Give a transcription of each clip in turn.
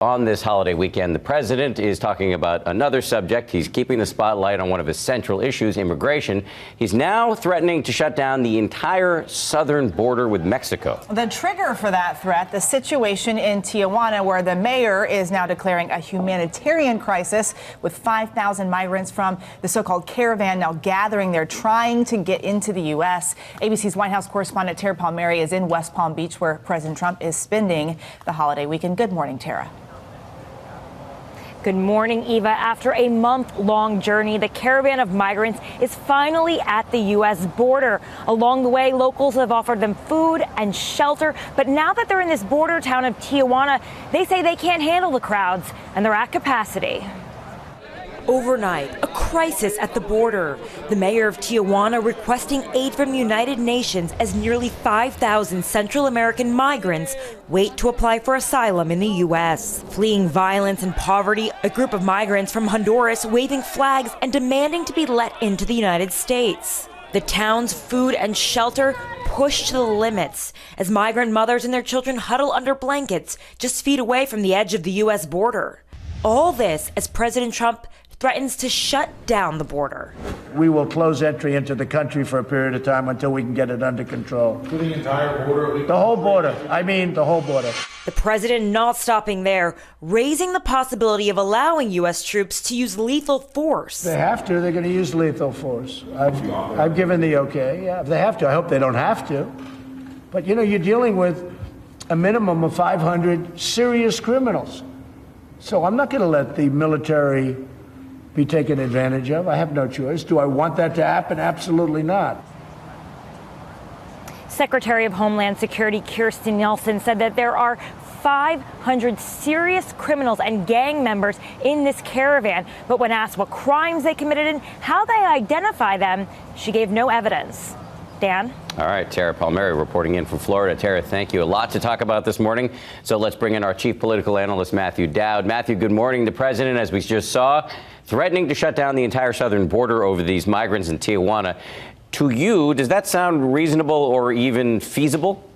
On this holiday weekend, the president is talking about another subject. He's keeping the spotlight on one of his central issues, immigration. He's now threatening to shut down the entire southern border with Mexico. The trigger for that threat, the situation in Tijuana, where the mayor is now declaring a humanitarian crisis with 5,000 migrants from the so-called caravan now gathering there, trying to get into the U.S. ABC's White House correspondent Tara Palmieri is in West Palm Beach, where President Trump is spending the holiday weekend. Good morning, Tara. Good morning, Eva. After a month-long journey, the caravan of migrants is finally at the U.S. border. Along the way, locals have offered them food and shelter. But now that they're in this border town of Tijuana, they say they can't handle the crowds and they're at capacity. Overnight, a crisis at the border. The mayor of Tijuana requesting aid from the United Nations as nearly 5,000 Central American migrants wait to apply for asylum in the U.S. Fleeing violence and poverty, a group of migrants from Honduras waving flags and demanding to be let into the United States. The town's food and shelter pushed to the limits as migrant mothers and their children huddle under blankets just feet away from the edge of the U.S. border. All this as President Trump threatens to shut down the border. We will close entry into the country for a period of time until we can get it under control. To the entire border? The whole border. I mean, the whole border. The president not stopping there, raising the possibility of allowing U.S. troops to use lethal force. If they have to, they're going to use lethal force. I've given the okay. Yeah, if they have to. I hope they don't have to. But, you know, you're dealing with a minimum of 500 serious criminals. So I'm not going to let the military be taken advantage of. I have no choice. Do I want that to happen? Absolutely not. Secretary of Homeland Security Kirstjen Nielsen said that there are 500 serious criminals and gang members in this caravan. But when asked what crimes they committed and how they identify them, she gave no evidence. Dan? All right, Tara Palmieri reporting in from Florida. Tara, thank you. A lot to talk about this morning. So let's bring in our chief political analyst, Matthew Dowd. Matthew, good morning. The president, as we just saw, threatening to shut down the entire southern border over these migrants in Tijuana. To you, does that sound reasonable or even feasible?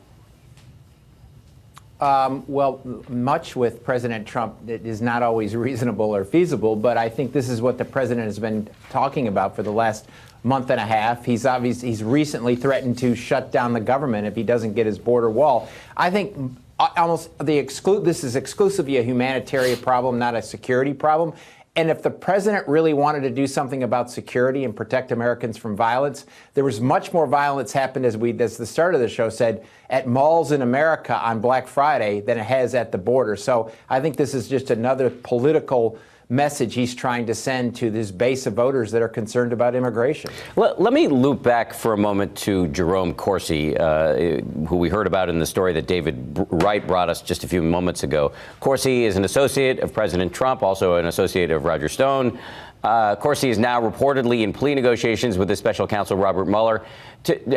Well, much with President Trump, it is not always reasonable or feasible, but I think this is what the president has been talking about for the last month and a half. He's recently threatened to shut down the government if he doesn't get his border wall. I think this is exclusively a humanitarian problem, not a security problem. And if the president really wanted to do something about security and protect Americans from violence, there was much more violence happened, as the start of the show said, at malls in America on Black Friday than it has at the border. So I think this is just another political message he's trying to send to this base of voters that are concerned about immigration. Let me loop back for a moment to Jerome Corsi, who we heard about in the story that David Wright brought us just a few moments ago. Corsi is an associate of President Trump, also an associate of Roger Stone. Corsi is now reportedly in plea negotiations with the special counsel Robert Mueller.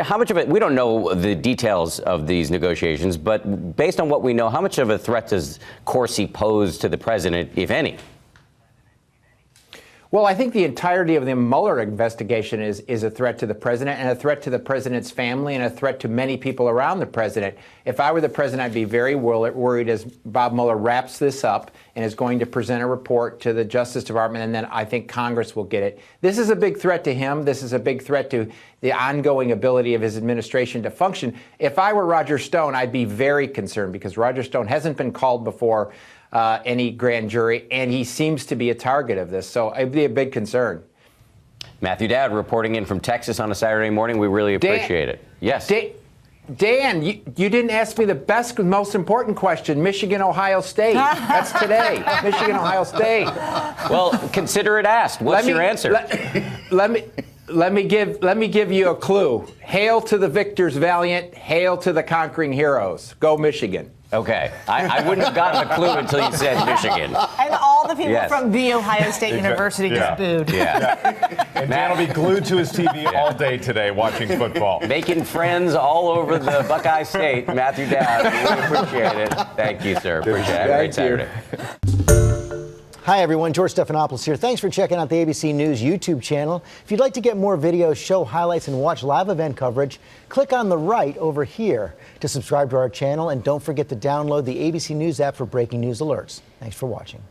How much of it, we don't know the details of these negotiations, but based on what we know, how much of a threat does Corsi pose to the president, if any? Well, I think the entirety of the Mueller investigation is a threat to the president and a threat to the president's family and a threat to many people around the president. If I were the president, I'd be very worried as Bob Mueller wraps this up and is going to present a report to the Justice Department, and then I think Congress will get it. This is a big threat to him. This is a big threat to the ongoing ability of his administration to function. If I were Roger Stone, I'd be very concerned because Roger Stone hasn't been called before any grand jury, and he seems to be a target of this. So it'd be a big concern. Matthew Dowd reporting in from Texas on a Saturday morning. We really appreciate it. Yes. Dan, you didn't ask me the best, most important question. Michigan, Ohio State. That's today. Michigan, Ohio State. Well, consider it asked. What's your answer? Let me give you a clue. Hail to the victors valiant. Hail to the conquering heroes. Go Michigan. Okay. I wouldn't have gotten a clue until you said Michigan. And all the people from The Ohio State University just booed. Yeah. And Dan will be glued to his TV all day today watching football. Making friends all over the Buckeye State. Matthew Dowd, we really appreciate it. Thank you, sir. Appreciate it. Have a great Saturday. Hi, everyone. George Stephanopoulos here. Thanks for checking out the ABC News YouTube channel. If you'd like to get more videos, show highlights, and watch live event coverage, click on the right over here to subscribe to our channel. And don't forget to download the ABC News app for breaking news alerts. Thanks for watching.